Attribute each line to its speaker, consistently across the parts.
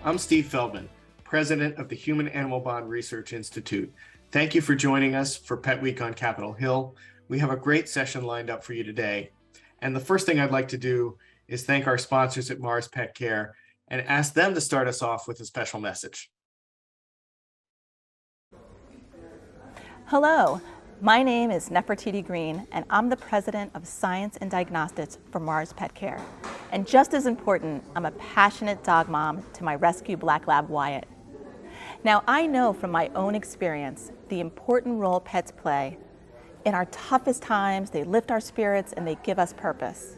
Speaker 1: I'm Steve Feldman, President of the Human Animal Bond Research Institute. Thank you for joining us for Pet Week on Capitol Hill. We have a great session lined up for you today. And the first thing I'd like to do is thank our sponsors at Mars Pet Care and ask them to start us off with a special message.
Speaker 2: Hello, my name is Nefertiti Green, and I'm the President of Science and Diagnostics for Mars Pet Care. And just as important, I'm a passionate dog mom to my rescue black lab Wyatt. Now, I know from my own experience the important role pets play. In our toughest times, they lift our spirits and they give us purpose.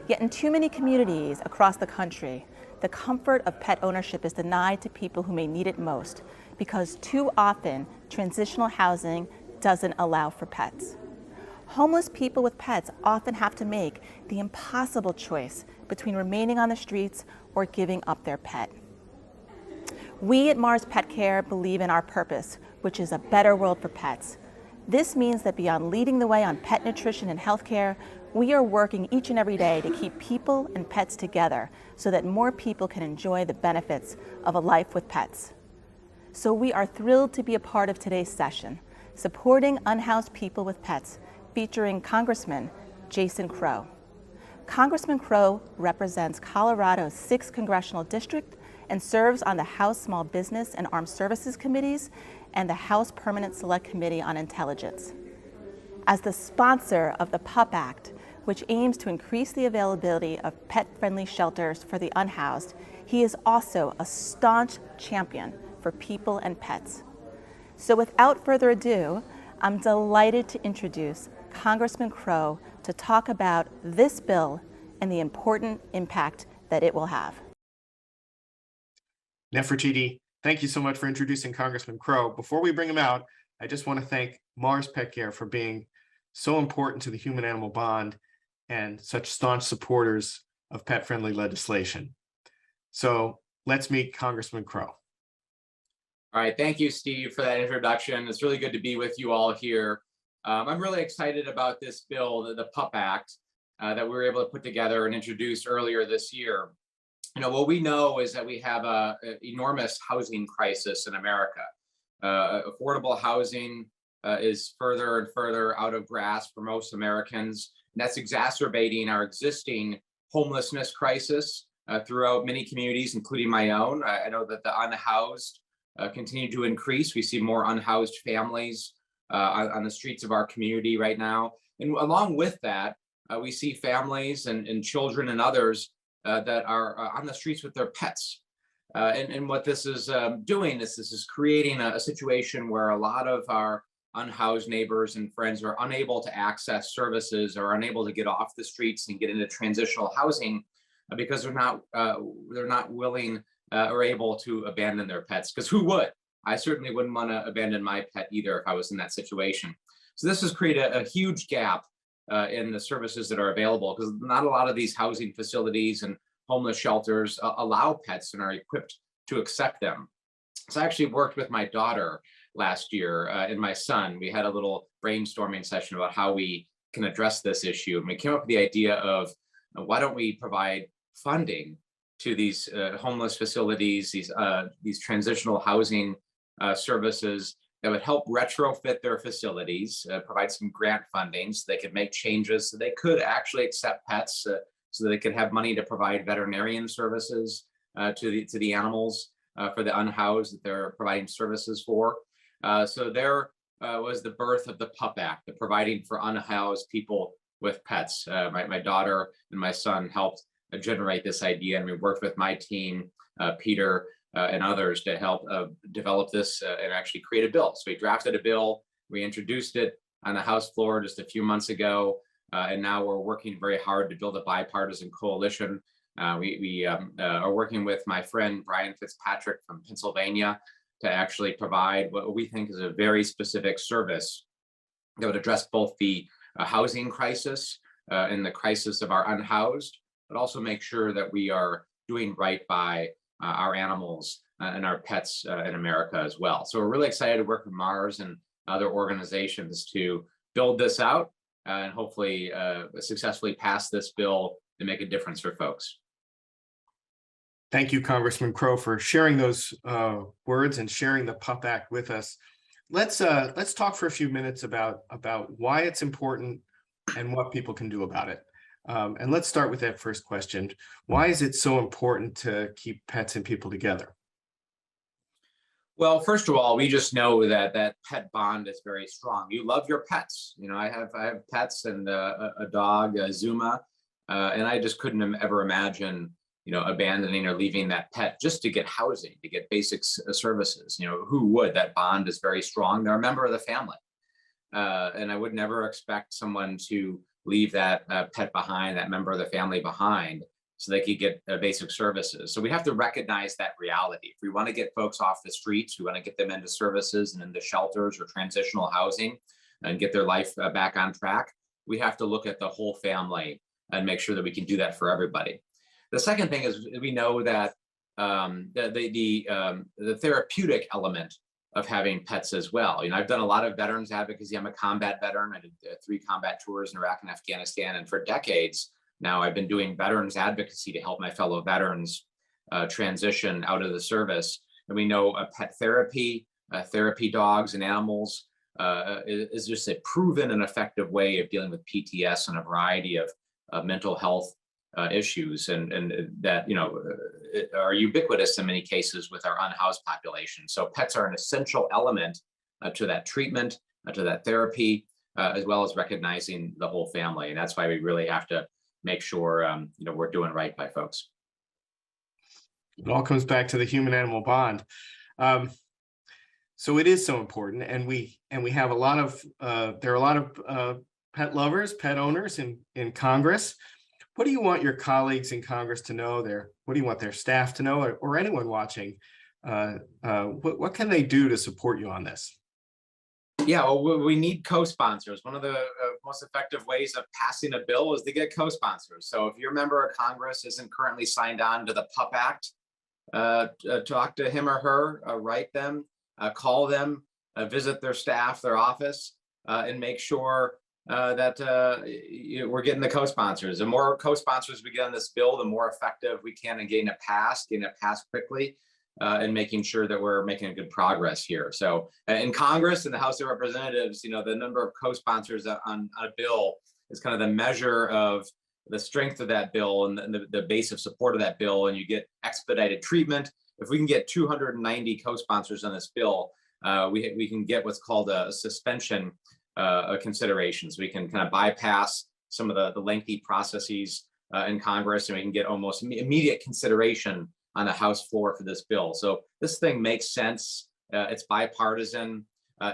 Speaker 2: Yet in too many communities across the country, the comfort of pet ownership is denied to people who may need it most because too often transitional housing doesn't allow for pets. Homeless people with pets often have to make the impossible choice between remaining on the streets or giving up their pet. We at Mars Pet Care believe in our purpose, which is a better world for pets. This means that beyond leading the way on pet nutrition and healthcare, we are working each and every day to keep people and pets together so that more people can enjoy the benefits of a life with pets. So we are thrilled to be a part of today's session, supporting unhoused people with pets, featuring Congressman Jason Crow. Congressman Crow represents Colorado's 6th Congressional District and serves on the House Small Business and Armed Services Committees and the House Permanent Select Committee on Intelligence. As the sponsor of the PUPP Act, which aims to increase the availability of pet-friendly shelters for the unhoused, he is also a staunch champion for people and pets. So without further ado, I'm delighted to introduce Congressman Crow to talk about this bill and the important impact that it will have.
Speaker 1: Nefertiti, thank you so much for introducing Congressman Crow. Before we bring him out, I just want to thank Mars Pet Care for being so important to the human-animal bond and such staunch supporters of pet-friendly legislation. So let's meet Congressman Crow.
Speaker 3: All right, thank you, Steve, for that introduction. It's really good to be with you all here. I'm really excited about this bill, the PUPP Act, that we were able to put together and introduce earlier this year. You know, what we know is that we have an enormous housing crisis in America. Affordable housing is further and further out of grasp for most Americans. And that's exacerbating our existing homelessness crisis throughout many communities, including my own. I know that the unhoused continue to increase. We see more unhoused families on the streets of our community right now. And along with that, we see families and children and others that are on the streets with their pets. And what this is doing is this is creating a situation where a lot of our unhoused neighbors and friends are unable to access services or unable to get off the streets and get into transitional housing because they're not willing or able to abandon their pets. Because who would? I certainly wouldn't want to abandon my pet either if I was in that situation. So this has created a huge gap in the services that are available because not a lot of these housing facilities and homeless shelters allow pets and are equipped to accept them. So I actually worked with my daughter last year and my son. We had a little brainstorming session about how we can address this issue. And we came up with the idea of why don't we provide funding to these homeless facilities, these transitional housing services that would help retrofit their facilities, provide some grant funding so they could make changes so they could actually accept pets so they could have money to provide veterinarian services to the animals for the unhoused that they're providing services for. So there was the birth of the PUPP Act, the Providing for Unhoused People with Pets. My daughter and my son helped generate this idea, and we worked with my team, Peter and others, to help develop this and actually create a bill. So we drafted a bill, we introduced it on the House floor just a few months ago, and now we're working very hard to build a bipartisan coalition. We are working with my friend Brian Fitzpatrick from Pennsylvania to actually provide what we think is a very specific service that would address both the housing crisis and the crisis of our unhoused, but also make sure that we are doing right by our animals and our pets in America as well. So we're really excited to work with Mars and other organizations to build this out and hopefully successfully pass this bill to make a difference for folks.
Speaker 1: Thank you, Congressman Crow, for sharing those words and sharing the PUPP Act with us. Let's talk for a few minutes about why it's important and what people can do about it. And let's start with that first question. Why is it so important to keep pets and people together?
Speaker 3: Well, first of all, we just know that that pet bond is very strong. You love your pets. I have pets and a dog, Zuma, and I just couldn't ever imagine abandoning or leaving that pet just to get housing, to get basic services. Who would? That bond is very strong. They're a member of the family, and I would never expect someone to leave that pet behind, that member of the family behind, so they could get basic services. So we have to recognize that reality. If we want to get folks off the streets, we want to get them into services and into shelters or transitional housing and get their life back on track, we have to look at the whole family and make sure that we can do that for everybody. The second thing is we know that the therapeutic element of having pets as well. I've done a lot of veterans advocacy. I'm a combat veteran. I did 3 combat tours in Iraq and Afghanistan, and for decades now, I've been doing veterans advocacy to help my fellow veterans transition out of the service. And we know pet therapy, therapy dogs and animals is just a proven and effective way of dealing with PTS and a variety of mental health issues, and that are ubiquitous in many cases with our unhoused population. So pets are an essential element to that treatment, to that therapy, as well as recognizing the whole family. And that's why we really have to make sure we're doing right by folks.
Speaker 1: It all comes back to the human-animal bond. So it is so important, and we have a lot of there are a lot of pet lovers, pet owners in Congress. What do you want your colleagues in Congress to know? What do you want their staff to know, or anyone watching? What can they do to support you on this?
Speaker 3: Yeah, well, we need co-sponsors. One of the most effective ways of passing a bill is to get co-sponsors. So if your member of Congress isn't currently signed on to the PUPP Act, talk to him or her, write them, call them, visit their staff, their office, and make sure that we're getting the co-sponsors. The more co-sponsors we get on this bill, the more effective we can in getting it passed quickly. And making sure that we're making good progress here. So in Congress and the House of Representatives, the number of co-sponsors on a bill is kind of the measure of the strength of that bill and the base of support of that bill, and you get expedited treatment. If we can get 290 co-sponsors on this bill, we can get what's called a suspension consideration. So we can kind of bypass some of the lengthy processes in Congress, and we can get almost immediate consideration on the House floor for this bill. So this thing makes sense. It's bipartisan.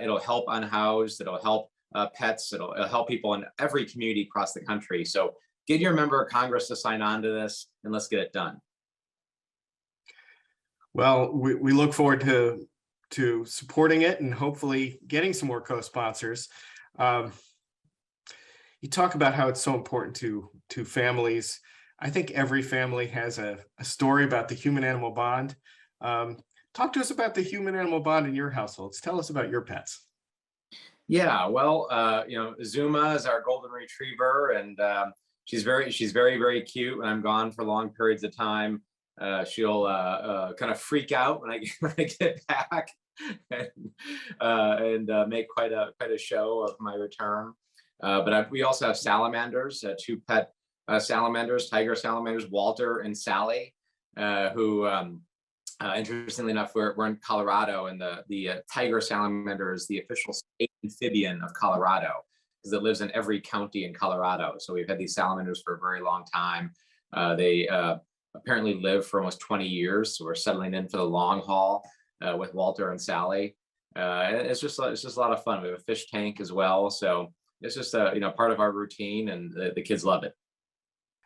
Speaker 3: It'll help unhoused. It'll help pets. It'll help people in every community across the country. So get your member of Congress to sign on to this, and let's get it done.
Speaker 1: Well, we look forward to supporting it and hopefully getting some more co-sponsors. You talk about how it's so important to families. I think every family has a story about the human-animal bond. Talk to us about the human-animal bond in your households. Tell us about your pets.
Speaker 3: Yeah, well, Zuma is our golden retriever, and she's very, very cute. When I'm gone for long periods of time, she'll kind of freak out when I get back, and make quite a show of my return. But we also have salamanders, 2 pet salamanders, tiger salamanders, Walter and Sally, who, interestingly enough, we're in Colorado, and the tiger salamander is the official state amphibian of Colorado because it lives in every county in Colorado. So we've had these salamanders for a very long time. They apparently live for almost 20 years. So we're settling in for the long haul with Walter and Sally. It's just a lot of fun. We have a fish tank as well. So it's just part of our routine, and the kids love it.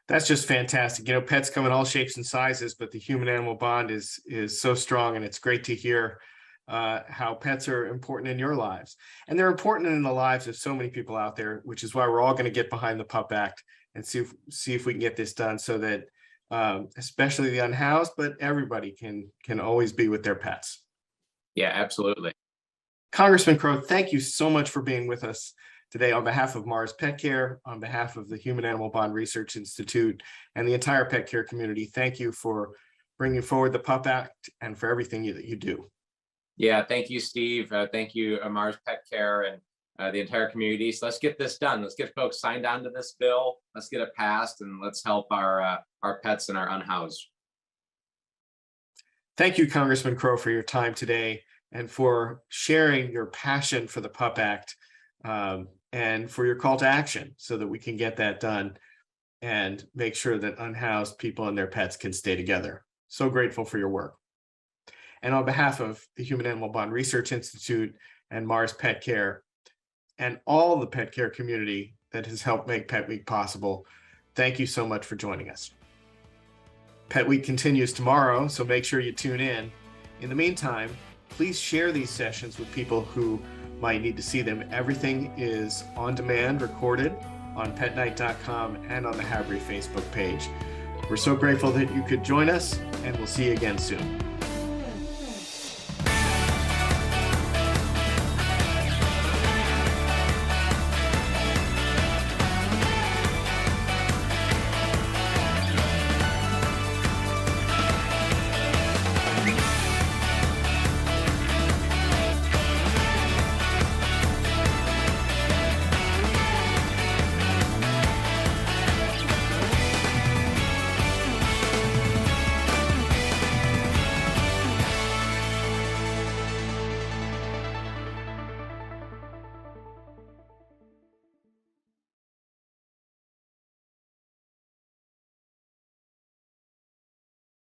Speaker 1: That's just fantastic. Pets come in all shapes and sizes, but the human-animal bond is so strong, and it's great to hear how pets are important in your lives. And they're important in the lives of so many people out there, which is why we're all going to get behind the PUPP Act and see if we can get this done so that especially the unhoused, but everybody can always be with their pets.
Speaker 3: Yeah, absolutely.
Speaker 1: Congressman Crow, thank you so much for being with us today on behalf of Mars Pet Care, on behalf of the Human Animal Bond Research Institute, and the entire pet care community. Thank you for bringing forward the PUPP Act and for everything that you do.
Speaker 3: Yeah, thank you, Steve. Thank you, Mars Pet Care and the entire community. So let's get this done. Let's get folks signed on to this bill. Let's get it passed, and let's help our pets and our unhoused.
Speaker 1: Thank you, Congressman Crow, for your time today and for sharing your passion for the PUPP Act and for your call to action so that we can get that done and make sure that unhoused people and their pets can stay together. So grateful for your work. And on behalf of the Human Animal Bond Research Institute and Mars Pet Care and all the pet care community that has helped make Pet Week possible, thank you so much for joining us. Pet Week continues tomorrow, so make sure you tune in. In the meantime, please share these sessions with people who might need to see them. Everything is on demand, recorded on petnight.com and on the Habry Facebook page. We're so grateful that you could join us, and we'll see you again soon.